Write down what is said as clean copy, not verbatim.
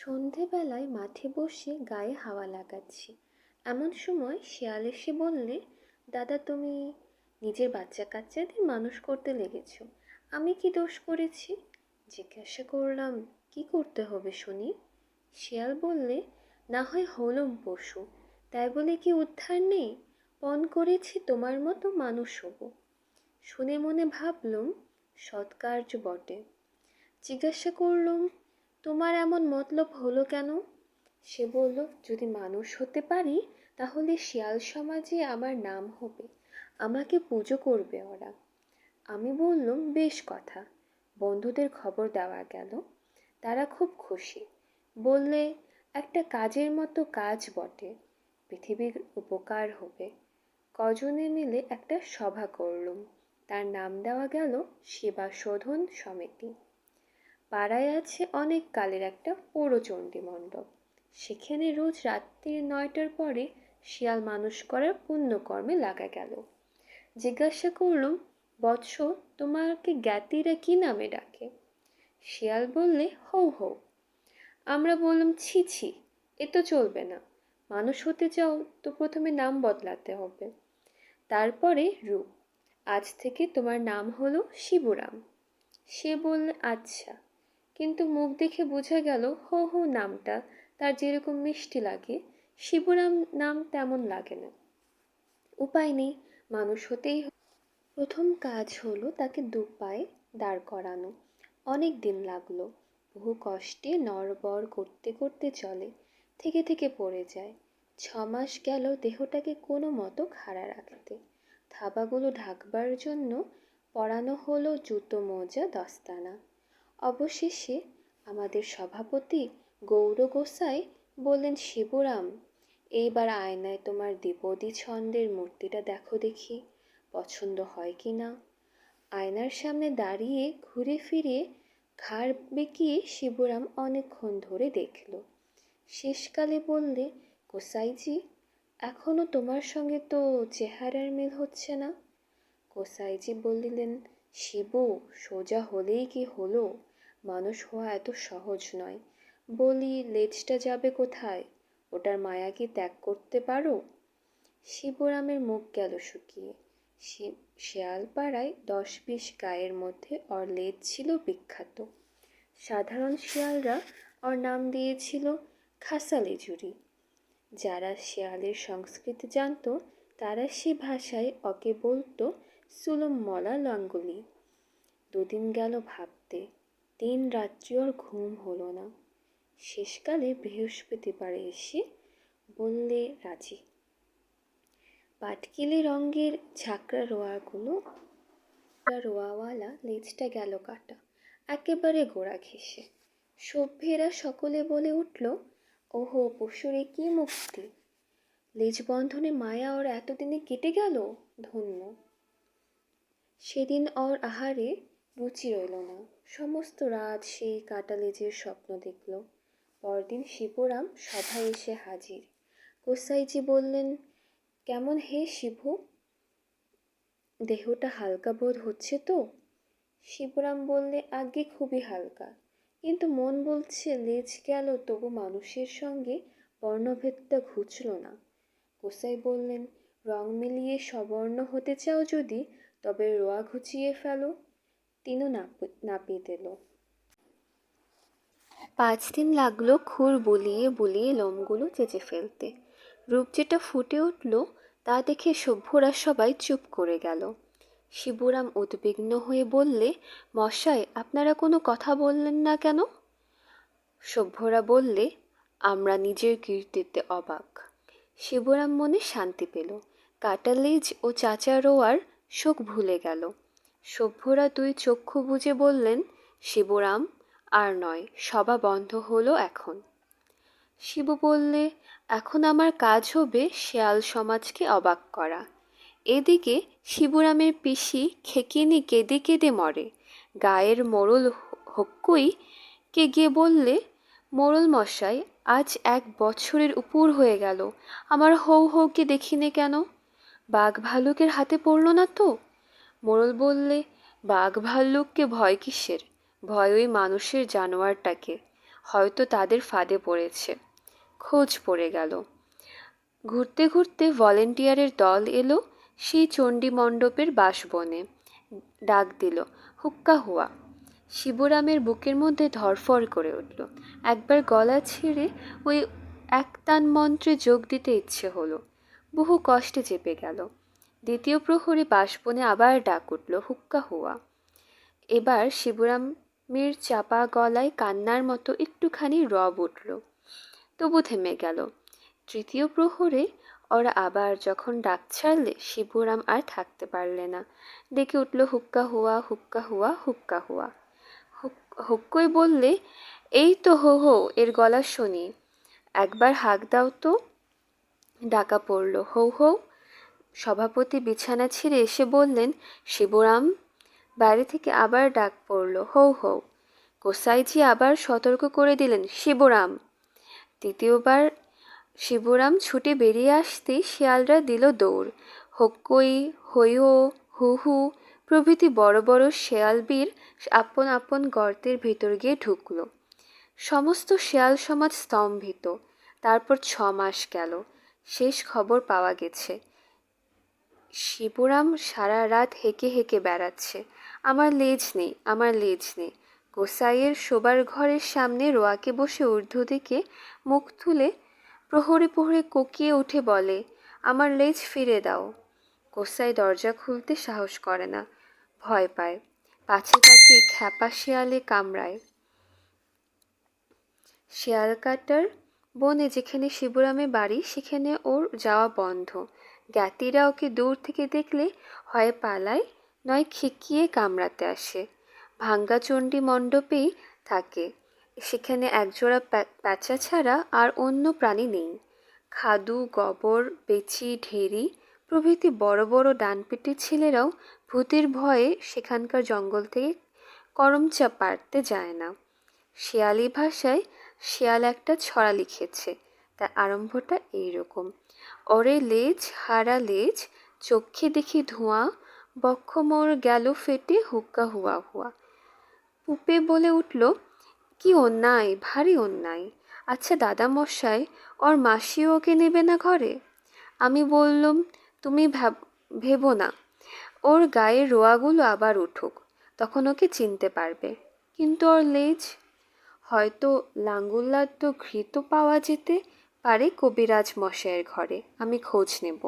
সন্ধেবেলায় মাঠে বসে গায়ে হাওয়া লাগাচ্ছি, এমন সময় শিয়াল এসে বললে, দাদা তুমি নিজের বাচ্চা কাচ্চাদের মানুষ করতে লেগেছ, আমি কি দোষ করেছি? জিজ্ঞাসা করলাম, কি করতে হবে শুনি? শিয়াল বললে, না হয় হলুম পশু, তাই বলে কি উদ্ধার নেই? পণ করেছি তোমার মতো মানুষ হব। শুনে মনে ভাবলুম, সৎকার্য বটে। জিজ্ঞাসা করলুম, তোমার এমন মতলব হলো কেন? সে বলল, যদি মানুষ হতে পারি তাহলে শিয়াল সমাজে আমার নাম হবে, আমাকে পুজো করবে ওরা। আমি বললুম, বেশ কথা। বন্ধুদের খবর দেওয়া গেল, তারা খুব খুশি। বললে, একটা কাজের মতো কাজ বটে, পৃথিবীর উপকার হবে। কজনে মিলে একটা সভা করলুম, তার নাম দেওয়া গেল সেবা শোধন সমিতি। পাড়ায় আছে অনেক কালের একটা পৌরচণ্ডী মণ্ডপ, সেখানে রোজ রাত্রি 9টার পরে শিয়াল মানুষ করার পুণ্যকর্মে লাগা গেল। জিজ্ঞাসা করলুম, বৎস, তোমাকে জ্ঞাতিরা কি নামে ডাকে? শিয়াল বললে, হৌ হৌ। আমরা বললুম, ছি ছি, এ তো চলবে না, মানুষ হতে চাও তো প্রথমে নাম বদলাতে হবে। তারপরে রূপ, আজ থেকে তোমার নাম হলো শিবুরাম। সে বললে, আচ্ছা। কিন্তু মুখ দেখে বোঝা গেল হো হো নামটা তার যেরকম মিষ্টি লাগে, শিবুরাম নাম তেমন লাগে না। উপায় নেই, মানুষ হতেই প্রথম কাজ হলো তাকে দু পায়ে দাঁড় করানো। অনেক দিন লাগলো, বহু কষ্টে নড়বড় করতে করতে চলে, থেকে থেকে পড়ে যায়। 6 মাস গেল দেহটাকে কোনো মতো খাড়া রাখতে। থাবাগুলো ঢাকবার জন্য পরানো হলো জুতো মোজা দস্তানা। অবশেষে আমাদের সভাপতি গৌর গোসাই বললেন, শিবুরাম, এইবার আয়নায় তোমার দ্বিপদী ছন্দের মূর্তিটা দেখো দেখি, পছন্দ হয় কি না। আয়নার সামনে দাঁড়িয়ে ঘুরে ফিরে ঘাড় বেঁকিয়ে শিবুরাম অনেকক্ষণ ধরে দেখল। শেষকালে বললে, গোসাইজি, এখনো তোমার সঙ্গে তো চেহারার মিল হচ্ছে না। গোসাইজি বললেন, শিবু, সোজা হলেই কি হলো? মানুষ হওয়া এত সহজ নয়। বলি, লেজটা যাবে কোথায়? ওটার মায়া কি ত্যাগ করতে পারো? শিবরামের মুখ গেল শুকিয়ে। শিয়ালপাড়ায় 10-20 গায়ের মধ্যে ওর লেজ ছিল বিখ্যাত। সাধারণ শিয়ালরা ওর নাম দিয়েছিল খাসা লেজুরি। যারা শিয়ালের সংস্কৃতি জানত তারা সে ভাষায় ওকে বলতো সুলম মলা লাঙ্গুলি। 2 দিন গেল ভাবতে, 3 রাত্রি ওর ঘুম হলো না। শেষকালে বৃহস্পতিবারে এসে বললে রাজি। পাটকেলি রঙের ঝাঁকড়া রোয়াওয়ালা লেজটা গেল কাটা, একেবারে গোড়া ঘেঁষে। সভ্যেরা সকলে বলে উঠল, ওহো, পশুরে কি মুক্তি! লেজবন্ধনে মায়া ওর এতদিনে কেটে গেল, ধন্য। সেদিন ওর আহারে রুচি রইল না, সমস্ত রাত সেই কাটা লেজের স্বপ্ন দেখল। পরদিন শিবরাম সভায় এসে হাজির। গোসাইজি বললেন, কেমন হে শিবু, দেহটা হালকা বোধ হচ্ছে তো? শিবরাম বললে, আজ্ঞে খুবই হালকা, কিন্তু মন বলছে লেজ গেল তবু মানুষের সঙ্গে বর্ণভেদটা ঘুচল না। গোসাই বললেন, রং মিলিয়ে সবর্ণ হতে চাও যদি, তবে রোয়া ঘুচিয়ে ফেলো। তিনও নাপিত এলো। 5 দিন লাগলো খুর বুলিয়ে বুলিয়ে লোমগুলো চেঁচে ফেলতে। রূপ যেটা ফুটে উঠল তা দেখে সভ্যরা সবাই চুপ করে গেল। শিবুরাম উদ্বিগ্ন হয়ে বললে, মশাই, আপনারা কোনো কথা বললেন না কেন? সভ্যরা বললে, আমরা নিজের কীর্তিতে অবাক। শিবুরাম মনে শান্তি পেল, কাটা লেজ ও চাচা রোয়ার শোক ভুলে গেল। সভ্যরা 2 চক্ষু বুজে বললেন, শিবুরাম, আর নয়, সভা বন্ধ হলো এখন। শিবু বললে, এখন আমার কাজ হবে শেয়াল সমাজকে অবাক করা। এদিকে শিবুরামের পিসি খেকিনি কেঁদে কেঁদে মরে। গায়ের মোড়ল হক্কুই কে গিয়ে বললে, মোড়ল মশাই, আজ 1 বছরের উপর হয়ে গেল, আমার হৌ হৌকে দেখিনে কেন? বাঘ ভাল্লুকের হাতে পড়ল না তো? মোড়ল বললে, বাঘ ভাল্লুককে ভয় কিসের? ভয় ওই মানুষের জানোয়ারটাকে, হয়তো তাদের ফাঁদে পড়েছে। খোঁজ পড়ে গেল। ঘুরতে ঘুরতে ভলেন্টিয়ারের দল এলো সেই চণ্ডী মণ্ডপের বাসবনে। ডাক দিল, হুক্কা হুয়া। শিবরামের বুকের মধ্যে ধড়ফড় করে উঠল। একবার গলা ছেড়ে ওই একতান মন্ত্রে যোগ দিতে ইচ্ছে হলো। বহু কষ্টে চেপে গেল। দ্বিতীয় প্রহরে বাসবনে আবার ডাক উঠল, হুক্কা হুয়া। এবার শিবরামের চাপা গলায় কান্নার মতো একটুখানি রব উঠল, তবু থেমে গেল। তৃতীয় প্রহরে ওরা আবার যখন ডাক ছাড়লে শিবরাম আর থাকতে পারলে না। ডেকে উঠল, হুক্কা হুয়া, হুক্কা হুয়া, হুক্কা হুয়া। হুক্কোই বললে, এই তো হো হো এর গলা শুনি, একবার হাঁক দাও তো। ডাকা পড়ল, হৌ হৌ। সভাপতি বিছানা ছেড়ে এসে বললেন, শিবরাম। বাইরে থেকে আবার ডাক পড়ল, হৌ হৌ। গোসাইজি আবার সতর্ক করে দিলেন, শিবরাম। তৃতীয়বার শিবরাম ছুটে বেরিয়ে আসতেই শিয়ালরা দিল দৌড়। হক্কই, হৈ হো, হু হু প্রভৃতি বড় বড় শেয়ালবীর আপন আপন গর্তের ভিতর গিয়ে ঢুকল। সমস্ত শেয়াল সমাজ স্তম্ভিত। তারপর 6 মাস গেল। শেষ খবর পাওয়া গেছে, শিবরাম সারা রাত হেঁকে হেঁকে বেড়াচ্ছে। আমার লেজ নেই, আমার লেজ নেই। গোসাইয়ের শোবার ঘরের সামনে রোয়াকে বসে ঊর্ধ্ব দিকে মুখ তুলে প্রহরে প্রহরে কোকিয়ে উঠে বলে, আমার লেজ ফিরে দাও। গোসাই দরজা খুলতে সাহস করে না, ভয় পায়। পাছে তাকে খ্যাপা শেয়ালে কামড়ায়। শিয়ালকাটার বনে যেখানে শিবরামের বাড়ি সেখানে ওর যাওয়া বন্ধ। জ্ঞাতিরা ওকে দূর থেকে দেখলে হয় পালায়, নয় খেকিয়ে কামড়াতে আসে। ভাঙ্গা চণ্ডী মণ্ডপেই থাকে। সেখানে একজোড়া প্যাঁচা ছাড়া আর অন্য প্রাণী নেই। খাদু, গবর, বেচি, ঢেরি প্রভৃতি বড় বড় ডানপিটে ছেলেরাও ভূতের ভয়ে সেখানকার জঙ্গল থেকে করমচা পাড়তে যায় না। শেয়ালি ভাষায় শেয়াল একটা ছড়া লিখেছে, তার আরম্ভটা এইরকম, ওরে লেজ হারা লেজ, চক্ষে দেখি ধোঁয়া, বক্ষ মোর গেল ফেটে, হুক্কা হুয়া হুয়া। পুপে বলে উঠল, কি অন্যায়, ভারী অন্যায়। আচ্ছা দাদামশাই, ওর মাসিও ওকে নেবে না ঘরে? আমি বললুম, তুমি ভেবো না, ওর গায়ের রোয়াগুলো আবার উঠুক, তখন ওকে চিনতে পারবে। কিন্তু ওর লেজ, হয়তো লাঙ্গুলাদ্য ঘৃত পাওয়া যেতে পারে কবিরাজ মশাইয়ের ঘরে, আমি খোঁজ নেব।